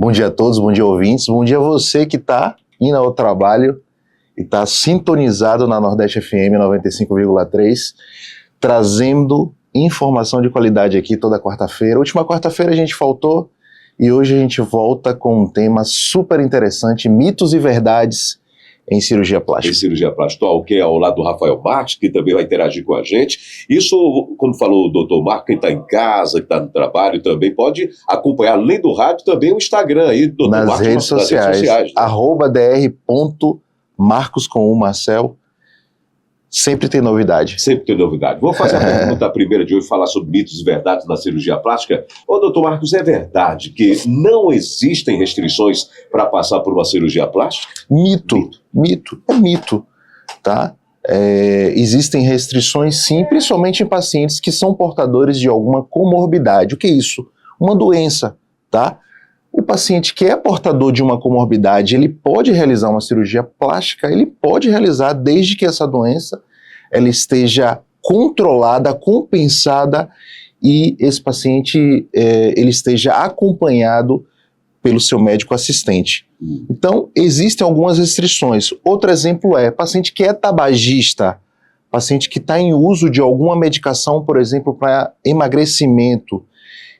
Bom dia a todos, bom dia ouvintes, bom dia a você que está indo ao trabalho e está sintonizado na Nordeste FM 95,3, trazendo informação de qualidade aqui toda quarta-feira. Última quarta-feira a gente faltou e hoje a gente volta com um tema super interessante, mitos e verdades em cirurgia plástica. Em cirurgia plástica, que é ao lado do Rafael Marques, que também vai interagir com a gente. Isso, como falou o doutor Marco, quem está em casa, que está no trabalho, também pode acompanhar, além do rádio, também o Instagram aí, doutor nas Marcos, redes sociais, né? @dr.marcos_marcel. Sempre tem novidade. Sempre tem novidade. Vou fazer a pergunta primeira de hoje, falar sobre mitos e verdades na cirurgia plástica. Ô, doutor Marcos, é verdade que não existem restrições para passar por uma cirurgia plástica? Mito, tá? Existem restrições sim, principalmente em pacientes que são portadores de alguma comorbidade. O que é isso? Uma doença, tá? O paciente que é portador de uma comorbidade, ele pode realizar uma cirurgia plástica, ele pode realizar desde que essa doença ela esteja controlada, compensada e esse paciente ele esteja acompanhado pelo seu médico assistente. Então, existem algumas restrições. Outro exemplo é paciente que é tabagista, paciente que está em uso de alguma medicação, por exemplo, para emagrecimento.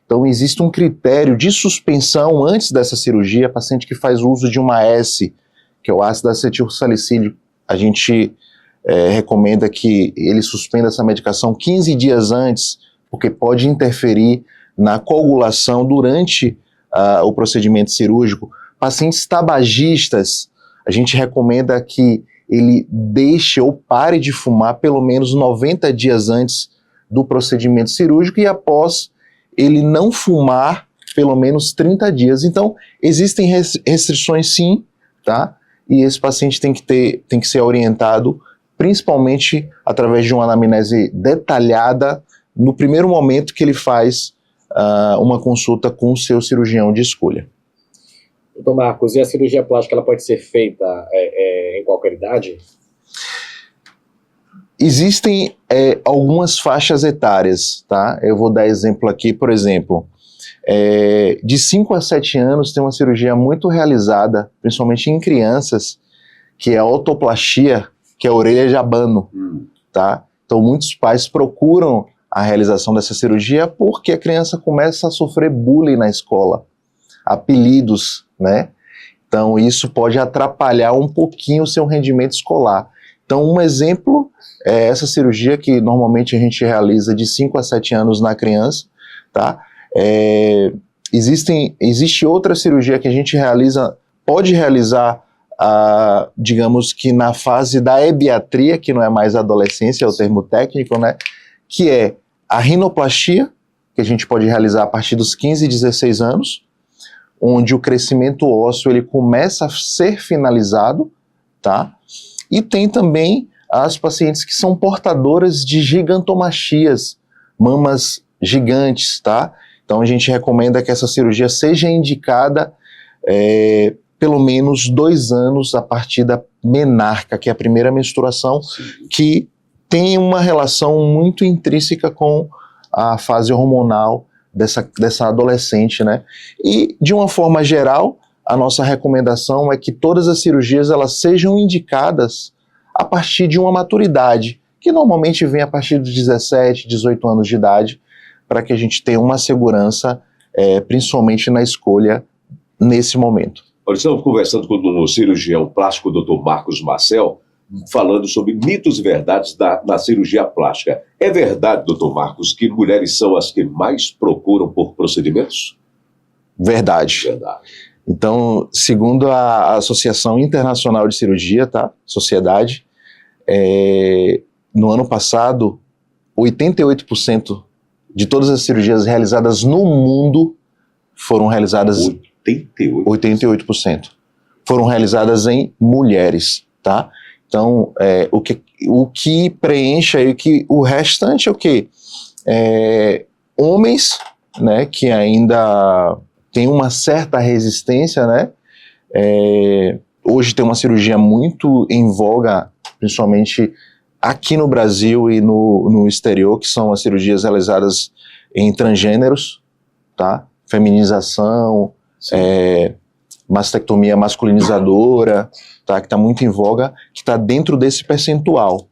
Então, existe um critério de suspensão antes dessa cirurgia, paciente que faz uso de uma AS, que é o ácido acetilsalicílico. A gente recomenda que ele suspenda essa medicação 15 dias antes, porque pode interferir na coagulação durante o procedimento cirúrgico. Pacientes tabagistas, a gente recomenda que ele deixe ou pare de fumar pelo menos 90 dias antes do procedimento cirúrgico e após ele não fumar pelo menos 30 dias. Então, existem restrições sim, tá? E esse paciente tem que ser orientado, principalmente através de uma anamnese detalhada no primeiro momento que ele faz uma consulta com o seu cirurgião de escolha. Doutor Marcos, e a cirurgia plástica ela pode ser feita em qualquer idade? Existem algumas faixas etárias, tá? Eu vou dar exemplo aqui, por exemplo, de 5 a 7 anos tem uma cirurgia muito realizada, principalmente em crianças, que é a otoplastia, que é a orelha de abano, tá? Então muitos pais procuram a realização dessa cirurgia porque a criança começa a sofrer bullying na escola, apelidos, né? Então isso pode atrapalhar um pouquinho o seu rendimento escolar. Então um exemplo é essa cirurgia que normalmente a gente realiza de 5 a 7 anos na criança, tá? Existe outra cirurgia que a gente pode realizar, digamos que na fase da ebiatria, que não é mais adolescência, é o termo técnico, né? Que é a rinoplastia, que a gente pode realizar a partir dos 15 e 16 anos, onde o crescimento ósseo ele começa a ser finalizado, tá? E tem também as pacientes que são portadoras de gigantomastias, mamas gigantes, tá? Então a gente recomenda que essa cirurgia seja indicada pelo menos 2 anos a partir da menarca, que é a primeira menstruação, que tem uma relação muito intrínseca com a fase hormonal dessa adolescente, né? E, de uma forma geral, a nossa recomendação é que todas as cirurgias elas sejam indicadas a partir de uma maturidade, que normalmente vem a partir dos 17, 18 anos de idade, para que a gente tenha uma segurança, principalmente na escolha nesse momento. Nós estamos conversando com o cirurgião plástico, Dr. Marcos Marcel, falando sobre mitos e verdades na cirurgia plástica. É verdade, doutor Marcos, que mulheres são as que mais procuram por procedimentos? Verdade. Então, segundo a Associação Internacional de Cirurgia, tá? Sociedade, no ano passado, 88% de todas as cirurgias realizadas no mundo foram realizadas... 88% foram realizadas em mulheres, tá? Então, o que preenche aí, o restante é o quê? Homens, né, que ainda tem uma certa resistência, né? Hoje tem uma cirurgia muito em voga, principalmente aqui no Brasil e no exterior, que são as cirurgias realizadas em transgêneros, tá? Feminização, mastectomia masculinizadora, tá, que está muito em voga, que está dentro desse percentual.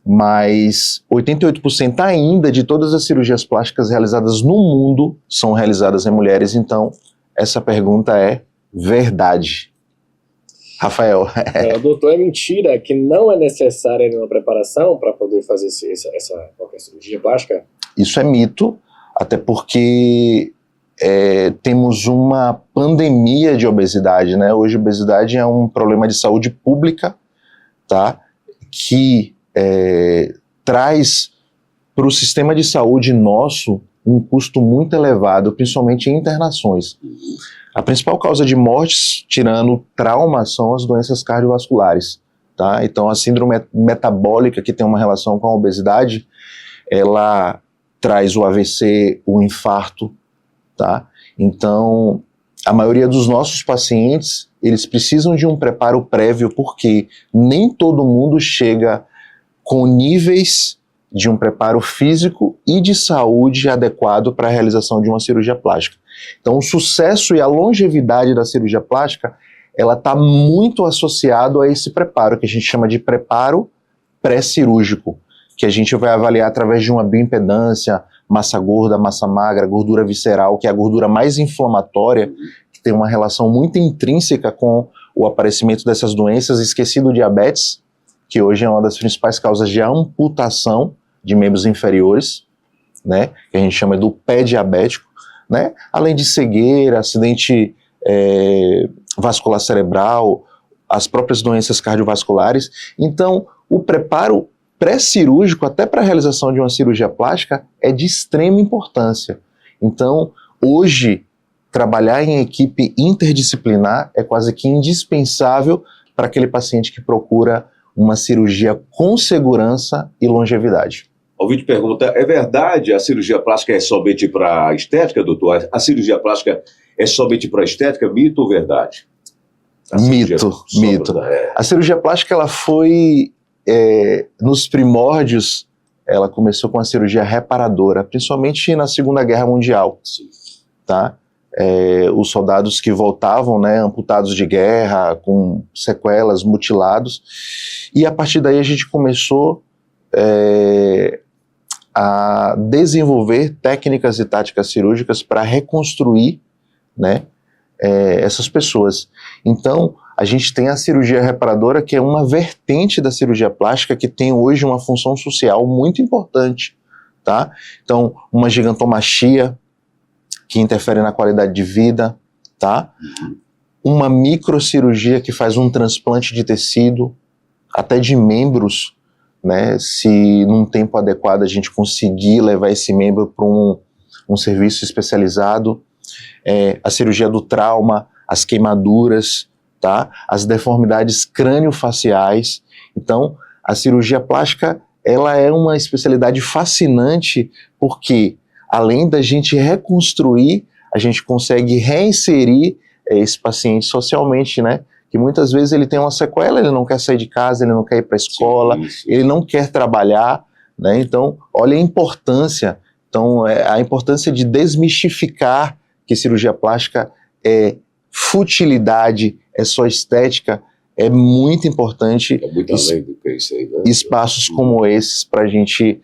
Mas 88% ainda de todas as cirurgias plásticas realizadas no mundo são realizadas em mulheres, então essa pergunta é verdade. Rafael. Doutor, é mentira que não é necessária nenhuma preparação para poder fazer qualquer cirurgia plástica? Isso é mito, até porque temos uma pandemia de obesidade, né? Hoje a obesidade é um problema de saúde pública, tá? Que traz para o sistema de saúde nosso um custo muito elevado, principalmente em internações. A principal causa de mortes, tirando trauma, são as doenças cardiovasculares, tá? Então a síndrome metabólica, que tem uma relação com a obesidade, ela traz o AVC, o infarto, tá? Então a maioria dos nossos pacientes, eles precisam de um preparo prévio, porque nem todo mundo chega com níveis de um preparo físico e de saúde adequado para a realização de uma cirurgia plástica. Então o sucesso e a longevidade da cirurgia plástica, ela está muito associado a esse preparo, que a gente chama de preparo pré-cirúrgico, que a gente vai avaliar através de uma bioimpedância, massa gorda, massa magra, gordura visceral, que é a gordura mais inflamatória, que tem uma relação muito intrínseca com o aparecimento dessas doenças, esquecido o diabetes, que hoje é uma das principais causas de amputação de membros inferiores, né, que a gente chama do pé diabético, né, além de cegueira, acidente vascular cerebral, as próprias doenças cardiovasculares. Então, o preparo pré-cirúrgico, até para a realização de uma cirurgia plástica, é de extrema importância. Então, hoje, trabalhar em equipe interdisciplinar é quase que indispensável para aquele paciente que procura uma cirurgia com segurança e longevidade. O ouvinte pergunta, é verdade a cirurgia plástica é somente para estética, doutor? A cirurgia plástica é somente para estética? Mito ou verdade? Mito. A cirurgia plástica, ela foi, nos primórdios, ela começou com a cirurgia reparadora, principalmente na Segunda Guerra Mundial. Sim. Tá? Os soldados que voltavam, né, amputados de guerra, com sequelas, mutilados, e a partir daí a gente começou a desenvolver técnicas e táticas cirúrgicas para reconstruir, né, essas pessoas. Então, a gente tem a cirurgia reparadora, que é uma vertente da cirurgia plástica que tem hoje uma função social muito importante, tá? Então, uma gigantomastia, que interfere na qualidade de vida, tá? Uma microcirurgia que faz um transplante de tecido, até de membros, né? Se num tempo adequado a gente conseguir levar esse membro para um serviço especializado. A cirurgia do trauma, as queimaduras, tá? As deformidades crânio-faciais. Então, a cirurgia plástica, ela é uma especialidade fascinante, porque além da gente reconstruir, a gente consegue reinserir esse paciente socialmente, né? Que muitas vezes ele tem uma sequela, ele não quer sair de casa, ele não quer ir para a escola, sim. Ele não quer trabalhar, né? Então, olha a importância. Então, a importância de desmistificar que cirurgia plástica é futilidade, é só estética, é muito importante. É muito além do que isso aí, né? Espaços como esses para a gente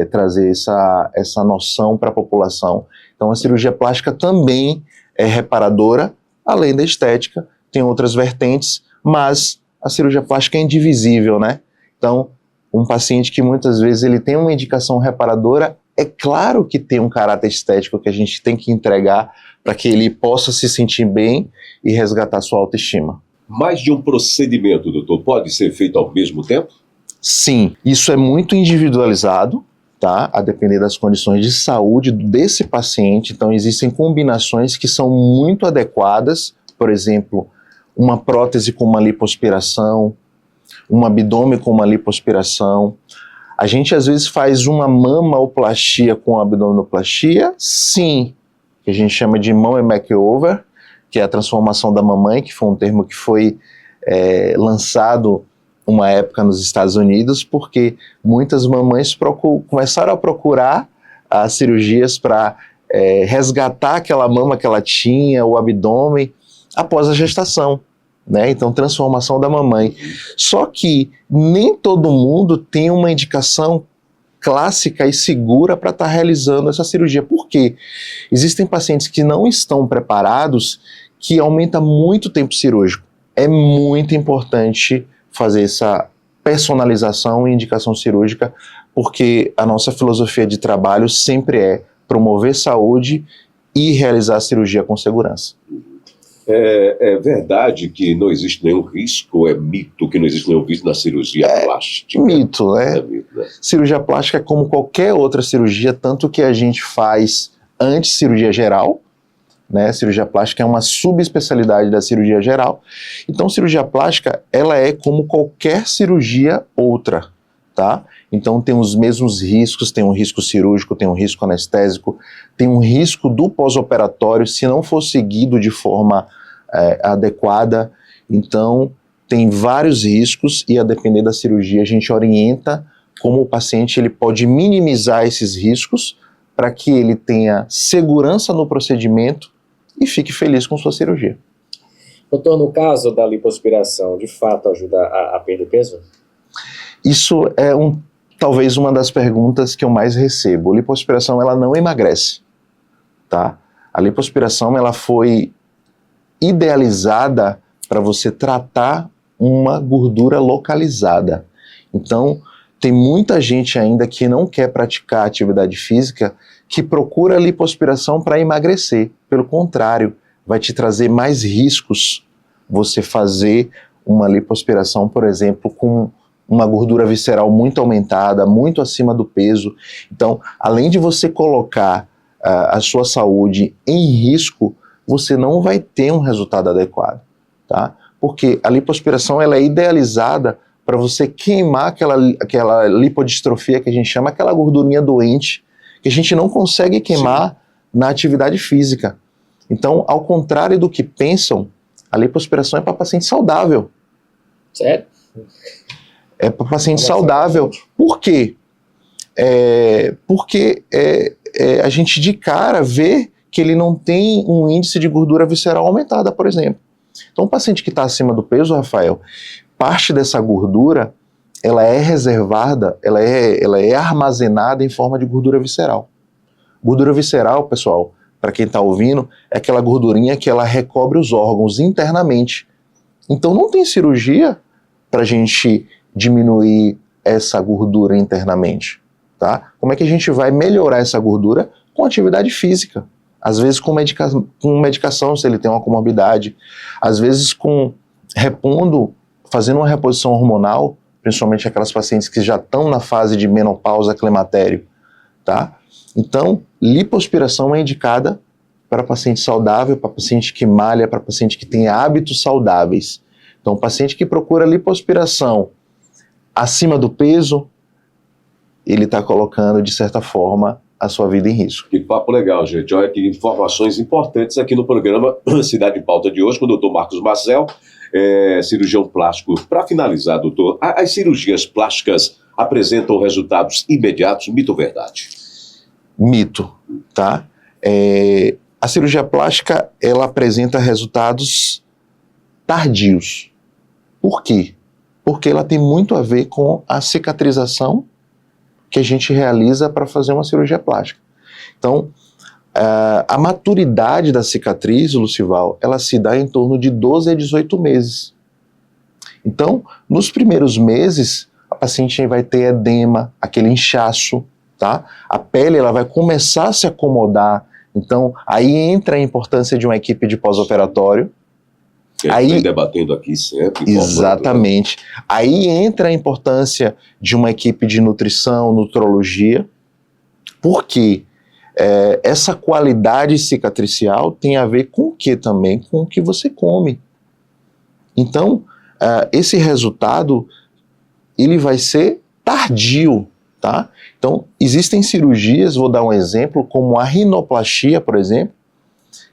trazer essa noção para a população. Então a cirurgia plástica também é reparadora, além da estética, tem outras vertentes, mas a cirurgia plástica é indivisível, né? Então, um paciente que muitas vezes ele tem uma indicação reparadora, é claro que tem um caráter estético que a gente tem que entregar para que ele possa se sentir bem e resgatar sua autoestima. Mais de um procedimento, doutor, pode ser feito ao mesmo tempo? Sim, isso é muito individualizado, tá? A depender das condições de saúde desse paciente. Então existem combinações que são muito adequadas, por exemplo, uma prótese com uma lipoaspiração, um abdômen com uma lipoaspiração. A gente às vezes faz uma mamooplastia com abdominoplastia, sim, que a gente chama de mama makeover, que é a transformação da mamãe, que foi um termo que foi lançado uma época nos Estados Unidos, porque muitas mamães começaram a procurar as cirurgias para resgatar aquela mama que ela tinha, o abdômen, após a gestação, né? Então, transformação da mamãe. Só que nem todo mundo tem uma indicação clássica e segura para estar realizando essa cirurgia. Por quê? Existem pacientes que não estão preparados, que aumenta muito o tempo cirúrgico. É muito importante fazer essa personalização e indicação cirúrgica, porque a nossa filosofia de trabalho sempre é promover saúde e realizar a cirurgia com segurança. É verdade que não existe nenhum risco, é mito que não existe nenhum risco na cirurgia plástica? Mito, né? É mito, né? Cirurgia plástica é como qualquer outra cirurgia, tanto que a gente faz antes cirurgia geral, né? Cirurgia plástica é uma subespecialidade da cirurgia geral. Então, cirurgia plástica, ela é como qualquer cirurgia outra, tá? Então, tem os mesmos riscos, tem um risco cirúrgico, tem um risco anestésico, tem um risco do pós-operatório, se não for seguido de forma adequada. Então, tem vários riscos e, a depender da cirurgia, a gente orienta como o paciente ele pode minimizar esses riscos para que ele tenha segurança no procedimento e fique feliz com sua cirurgia. Doutor, no caso da lipoaspiração, de fato ajuda a perder peso? Isso é talvez uma das perguntas que eu mais recebo. A lipoaspiração, ela não emagrece, tá? A lipoaspiração, ela foi idealizada para você tratar uma gordura localizada. Então, tem muita gente ainda que não quer praticar atividade física, que procura a lipoaspiração para emagrecer. Pelo contrário, vai te trazer mais riscos você fazer uma lipoaspiração, por exemplo, com uma gordura visceral muito aumentada, muito acima do peso. Então, além de você colocar a sua saúde em risco, você não vai ter um resultado adequado, tá? Porque a lipoaspiração, ela é idealizada para você queimar aquela lipodistrofia que a gente chama, aquela gordurinha doente, que a gente não consegue queimar na atividade física. Então, ao contrário do que pensam, a lipoaspiração é para paciente saudável. Sério? É para paciente saudável. Por quê? Porque a gente de cara vê que ele não tem um índice de gordura visceral aumentada, por exemplo. Então, o paciente que está acima do peso, Rafael, parte dessa gordura, ela é reservada, ela é armazenada em forma de gordura visceral. Gordura visceral, pessoal, para quem está ouvindo, é aquela gordurinha que ela recobre os órgãos internamente. Então, não tem cirurgia para a gente diminuir essa gordura internamente, tá? Como é que a gente vai melhorar essa gordura? Com atividade física. Às vezes com medicação, se ele tem uma comorbidade. Às vezes fazendo uma reposição hormonal, principalmente aquelas pacientes que já estão na fase de menopausa, climatério, tá? Então, lipoaspiração é indicada para paciente saudável, para paciente que malha, para paciente que tem hábitos saudáveis. Então, o paciente que procura lipoaspiração acima do peso, ele está colocando, de certa forma, a sua vida em risco. Que papo legal, gente. Olha que informações importantes aqui no programa Cidade em Pauta de hoje, com o doutor Marcos Marcel, cirurgião plástico. Para finalizar, doutor, as cirurgias plásticas apresentam resultados imediatos, mito ou verdade? Mito, tá? A cirurgia plástica, ela apresenta resultados tardios. Por quê? Porque ela tem muito a ver com a cicatrização que a gente realiza para fazer uma cirurgia plástica. Então, a maturidade da cicatriz, Lucival, ela se dá em torno de 12 a 18 meses. Então, nos primeiros meses, a paciente vai ter edema, aquele inchaço, tá? A pele ela vai começar a se acomodar. Então, aí entra a importância de uma equipe de pós-operatório. Que a gente vem debatendo aqui sempre. Exatamente. Aí entra a importância de uma equipe de nutrição, nutrologia, porque essa qualidade cicatricial tem a ver com o que também? Com o que você come. Então, esse resultado, ele vai ser tardio, tá? Então, existem cirurgias, vou dar um exemplo, como a rinoplastia, por exemplo,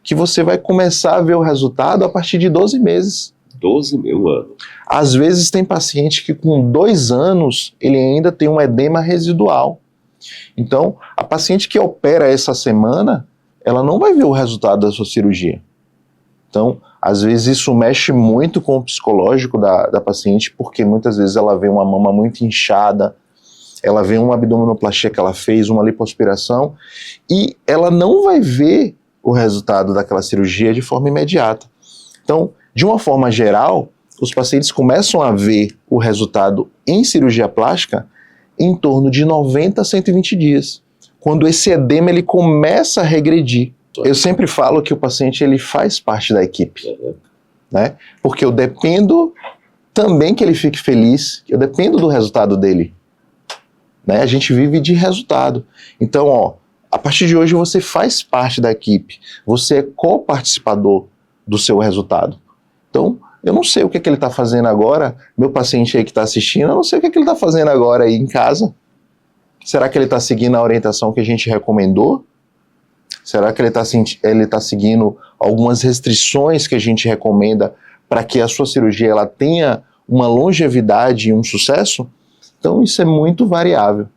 que você vai começar a ver o resultado a partir de 12 meses. 12 mil anos. Às vezes tem paciente que com 2 anos ele ainda tem um edema residual. Então, a paciente que opera essa semana, ela não vai ver o resultado da sua cirurgia. Então, às vezes isso mexe muito com o psicológico da paciente, porque muitas vezes ela vê uma mama muito inchada, ela vê uma abdominoplastia que ela fez, uma lipoaspiração, e ela não vai ver o resultado daquela cirurgia de forma imediata. Então, de uma forma geral, os pacientes começam a ver o resultado em cirurgia plástica em torno de 90 a 120 dias, quando esse edema ele começa a regredir. Eu sempre falo que o paciente ele faz parte da equipe, né? Porque eu dependo também que ele fique feliz, eu dependo do resultado dele, né? A gente vive de resultado. Então, ó, a partir de hoje você faz parte da equipe, você é co-participador do seu resultado. Então, eu não sei o que ele está fazendo agora, meu paciente aí que está assistindo, eu não sei o que ele está fazendo agora aí em casa. Será que ele está seguindo a orientação que a gente recomendou? Será que ele está seguindo algumas restrições que a gente recomenda para que a sua cirurgia ela tenha uma longevidade e um sucesso? Então isso é muito variável.